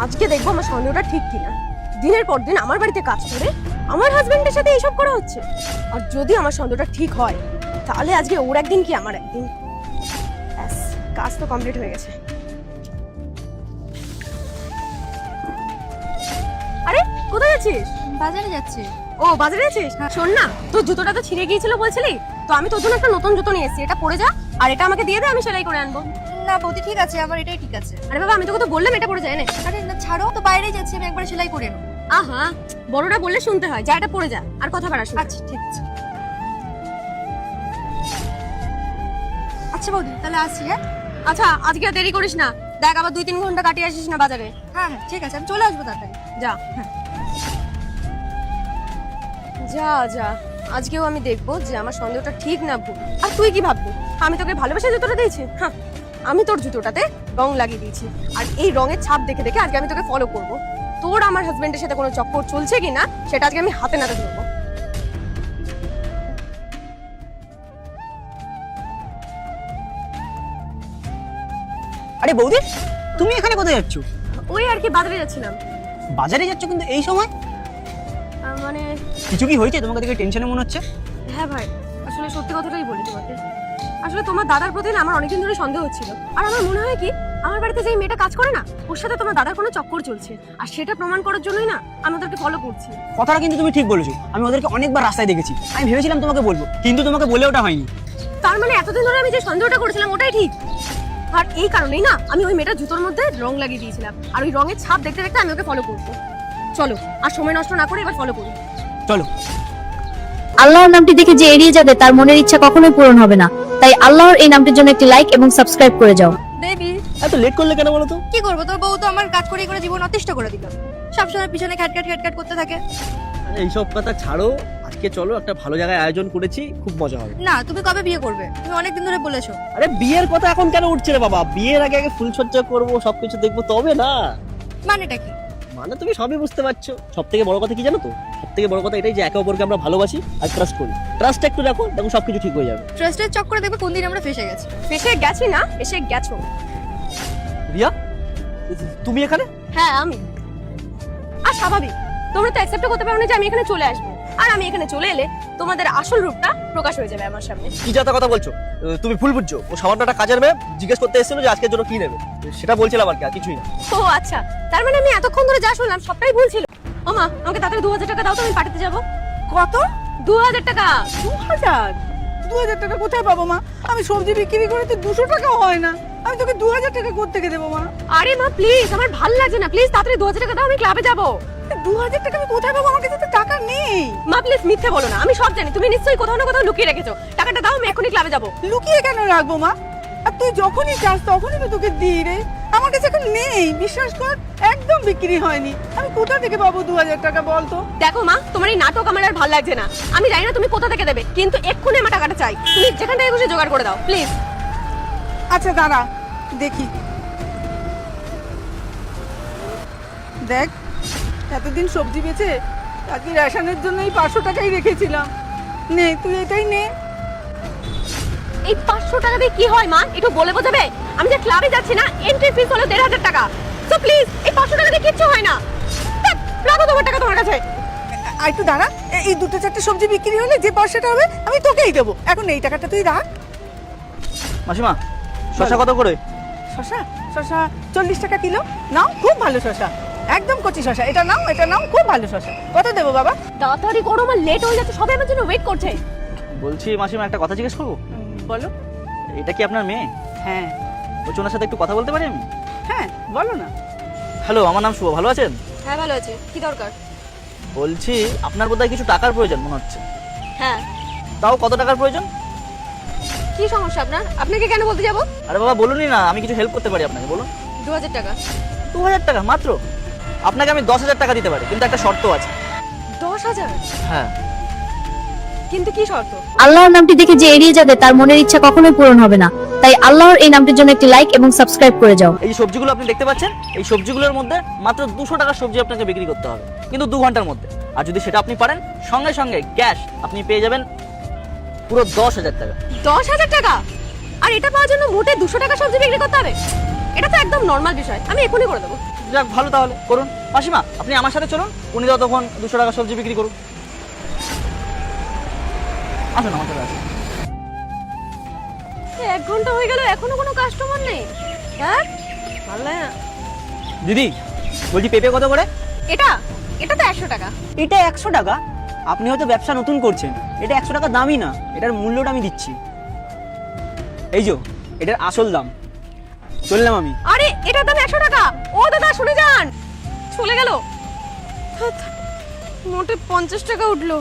আজকে দেখবো আমার সন্দেহটা ঠিক কিনা। দিনের পর দিন আমার বাড়িতে কাজ করে আমার হাজবেন্ডের সাথে এইসব করা হচ্ছে। আর যদি আমার সন্দেহটা ঠিক হয় তাহলে আজকে ওর একদিন কি আমার একদিন। ব্যাস, কাজ তো কমপ্লিট হয়ে গেছে। আরে কোথায় যাচ্ছিস? বাজারে যাচ্ছি। ও বাজারে যাচ্ছিস? শোন না, তোর জুতোটা তো ছিঁড়ে গিয়েছিল বলছিলি, তো আমি তোর জন্য একটা নতুন জুতো নিয়ে এসেছি। এটা পরে যা, আর এটা আমাকে দিয়ে দে, আমি সেলাই করে আনবো। না বৌদি, ঠিক আছে, আমার এটাই ঠিক আছে। আরে বাবা, আমি তোকে তো বললাম এটা পরে যায় না। আরে না ছাড়ো তো, বাইরে যাচ্ছি, আমি একবার সেলাই করে নেবো। আহা, বড়রা বললে শুনতে হয়, যা এটা পরে যা, আর কথা বাড়াস না। আচ্ছা ঠিক আছে। আচ্ছা বৌদি, তাহলে আসছি। হ্যাঁ আচ্ছা, আজকে আর দেরি করিস না, দেখ আবার 2-3 ঘন্টা কাটিয়ে আসিস না বাজারে। হ্যাঁ হ্যাঁ ঠিক আছে, আমি চলে আসবো তাড়াতাড়ি। যা। যা যা, আজকেও আমি দেখবো যে আমার সন্দেহটা ঠিক না ভুল। আর তুই কি ভাববি আমি তোকে ভালোবেসে জুতোটা দিয়েছি? হ্যাঁ, আমি তোর জুতোটাতে রং লাগিয়ে দিয়েছি, আর এই রঙের ছাপ দেখে দেখে আজকে আমি তোকে ফলো করব। তোর আমার হাজবেন্ডের সাথে কোনো চক্কর চলছে কিনা সেটা আজকে আমি হাতে নাতে ধরবো। আরে বৌদি, তুমি এখানে কোথায় যাচ্ছ? ওই আর কি, বাজারে যাচ্ছিলাম। বাজারে যাচ্ছ কিন্তু এই সময়? মানে কিছু কি হয়েছে? তোমাকে দেখে টেনশনে মনে হচ্ছে। হ্যাঁ ভাই, আসলে সত্যি কথাটাই বলি তোমাকে। আসলে তোমার দাদার প্রতি না আমার অনেকদিন ধরে সন্দেহ হচ্ছিল। আর আমার মনে হয় কি, আমার বাড়িতে যে মেয়েটা কাজ করে না, ওর সাথে তোমার দাদার কোনো চক্কর চলছে। আর সেটা প্রমাণ করার জন্যই না আমি ওদেরকে ফলো করছি। কথাটা কিন্তু তুমি ঠিক বলেছো, আমি ওদেরকে অনেকবার রাস্তায় দেখেছি। আমি ভেবেছিলাম তোমাকে বলবো, কিন্তু তোমাকে বলে ওটা হয়নি। তার মানে এতদিন ধরে আমি যে সন্দেহটা করেছিলাম ওটাই ঠিক। আর এই কারণেই না আমি ওই মেয়েটার জুতোর মধ্যে রং লাগিয়ে দিয়েছিলাম, আর ওই রঙের ছাপ দেখতে দেখতে আমি ওকে ফলো করবো। চলো, আর সময় নষ্ট না করে এবার ফলো করি। চলো। আল্লাহর নামটি দেখে যে এড়িয়ে যাবে তার মনের ইচ্ছা কখনোই পূরণ হবে না। তাই আল্লাহর এই নামটির জন্য একটি লাইক এবং সাবস্ক্রাইব করে যাও। বেবি, এত লেট করলে কেন বলো তো? কি করবো, তোর বউ তো আমার কাজ করে করে জীবন অতিষ্ঠ করে দিল। সবসময় পিছনে খ্যাটখ্যাট করতে থাকে। এইসব কথা ছাড়ো, আজকে চলো একটা ভালো জায়গায় আয়োজন করেছি, খুব মজা হবে। না, তুমি কবে বিয়ে করবে? তুমি অনেকদিন ধরে বলেছো। আরে বিয়ের কথা এখন কেন উঠছে রে বাবা? বিয়ের আগে আগে ফুলসজ্জা করবো, সবকিছু দেখবো, তবে না। মানেটা কি? মানে তুমি সবই বুঝতে পারছো। সব থেকে বড় কথা কি জানো তো? সব থেকে বড় কথা এটাই যে একে অপরকে আমরা ভালোবাসি আর ট্রাস্ট করি। ট্রাস্ট একটু রাখো, দেখো সবকিছু ঠিক হয়ে যাবে। ট্রাস্টের চক্করে দেখবে কোন দিন আমরা ফেসে গেছি। ফেসে গেছি না, এসে গেছো। রিয়া, তুমি এখানে? হ্যাঁ আমি। আর স্বাভাবিক, তোমরা তো অ্যাকসেপ্ট করতে পারো না যে আমি এখানে চলে আসবো। আর আমি এখানে চলে এলে তোমাদের আসল রূপটা প্রকাশ হয়ে যাবে আমার সামনে। কি যাতা কথা বলছো? তুমি ভুল বুঝছো। ও সামান্য একটা কাজের মেয়ে, জিজ্ঞেস করতে এসেছিল যে আজকের জন্য কি নেবে, সেটা বলছিলাম আর কি, আর কিছুই না। ও আচ্ছা, তার মানে আমি এতক্ষণ ধরে যা শুনলাম সবটাই ভুল ছিল। ও মা, আমাকে তাড়াতাড়ি 2000 টাকা দাও তো, আমি পাঠাতে যাবো। কত? 2000 টাকা। 2000? 2000 টাকা কোথায় পাবো মা? আমি সবজি বিক্রি করে তো 200 টাকাও হয় না। আমি তোকে 2000 টাকা কোত্থেকে দেবো মা? আরে মা প্লিজ, আমার ভাল লাগছে না, প্লিজ তাড়াতাড়ি 2000 টাকা দাও, আমি ক্লাবে যাবো। 2000 টাকা আমি কোথায় পাবো? আমার কাছে তো টাকা নেই। মা প্লিজ মিথ্যে বলো না, আমি সব জানি, তুমি নিশ্চয়ই কোথাও না কোথাও লুকিয়ে রেখেছো। টাকাটা দাও, আমি এখনই ক্লাবে যাবো। লুকিয়ে কেন রাখবো মা? আর তুই যখনই চাস তখনই তো তোকে দিই রে। আমার কাছে এখন নেই, বিশ্বাস কর, একদম বিক্রি হয়নি। আমি কোথা থেকে পাবো 2000 টাকা বল তো? দেখো মা, তোমার এই নাটক আমার আর ভাল লাগছে না। আমি জানি না তুমি কোথা থেকে দেবে, কিন্তু এক্ষুনি আমার টাকাটা চাই। তুমি যেখান থেকে খুশি জোগাড় করে দাও প্লিজ। আচ্ছা দাঁড়া, দেখি। দেখ, এতদিন সবজি বেচে আজকে রেশনের জন্য এই 500 টাকাই রেখেছিলাম। নে, তুই এটাই নে। এই 500 টাকা দিয়ে কি হয় মা, একটু বলে বোঝাবে? আমি যে ক্লাবে যাচ্ছি না, এন্ট্রি ফিস হলো 1500 টাকা। সো প্লিজ, এই 500 টাকা দিয়ে কিচ্ছু হয় না। রাখো তোমার টাকা তোমার কাছে। আর একটু দাঁড়া, এই 2-4টে সবজি বিক্রি হলে যে পয়সাটা হবে আমি তোকেই দেবো। এখন এই টাকাটা তুই রাখ। মাসিমা, শশা কত করে? শশা? শশা 40 টাকা কিলো। নাও, খুব ভালো শশা, একদম কচি শশা। এটা নাও, এটা নাও, খুব ভালো শশা। কত দেবো বাবা? তাড়াতাড়ি করো, আমার লেট হয়ে যাচ্ছে, সবাই আমার জন্য ওয়েট করছে। বলছি মাসিমা, একটা কথা জিজ্ঞেস করবো? বলো। এটা কি আপনার মেয়ে? হ্যাঁ। বলছি ওনার সাথে একটু কথা বলতে পারি আমি? হ্যাঁ, বলো না। হ্যালো, আমার নাম শুভ, ভালো আছেন? হ্যাঁ ভালো আছে, কি দরকার? বলছি আপনার বোধহয় কিছু টাকার প্রয়োজন মনে হচ্ছে। হ্যাঁ। তাও কত টাকার প্রয়োজন? কি সমস্যা আপনার? আপনাকে কেন বলতে যাবো? আরে বাবা বলুনই না, আমি কিছু হেল্প করতে পারি আপনাকে, বলুন। 2000 টাকা। 2000 টাকা মাত্র? আপনাকে আমি 10,000 টাকা দিতে পারি, কিন্তু একটা শর্ত আছে। 10,000? হ্যাঁ। কিন্তু কি শর্ত? আল্লাহর নামটি দেখে যে এড়িয়ে যাবে তার মনের ইচ্ছা কখনোই পূরণ হবে না। তাই আল্লাহর এই নামটির জন্য একটি লাইক এবং সাবস্ক্রাইব করে যাও। এই সবজিগুলো আপনি দেখতে পাচ্ছেন, এই সবজিগুলোর মধ্যে মাত্র 200 টাকার সবজি আপনাকে বিক্রি করতে হবে, কিন্তু 2 ঘন্টার মধ্যে। আর যদি সেটা আপনি পারেন, সঙ্গে সঙ্গে ক্যাশ আপনি পেয়ে যাবেন পুরো 10,000 টাকা। 10,000 টাকা? আর এটা পাওয়ার জন্য মোটে 200 টাকা সবজি বিক্রি করতে হবে? এটা তো একদম নর্মাল বিষয়, আমি এখনই করে দেবো। যাক ভালো, তাহলে করুন। মাসিমা আপনি আমার সাথে চলুন, উনি ততক্ষণ 200 টাকা সবজি বিক্রি করুন। আসুন আমার সাথে আসুন। 1 ঘন্টা হয়ে গেল এখনো কোনো কাস্টমার নেই। হ্যাঁ ভালো লাগে না। দিদি বলছি পেঁপে কত করে? এটা এটা তো 100 টাকা। এটা 100 টাকা? আপনি হয়তো ব্যবসা নতুন করছেন, এটা 100 টাকা দামই না, এটার মূল্যটা আমি দিচ্ছি। এই যে এটার আসল দাম। চললাম আমি। আরে এটার দাম 100 টাকা। ও দাদা শুনে যান, চলে গেল। মোটে 50 টাকা উঠলো।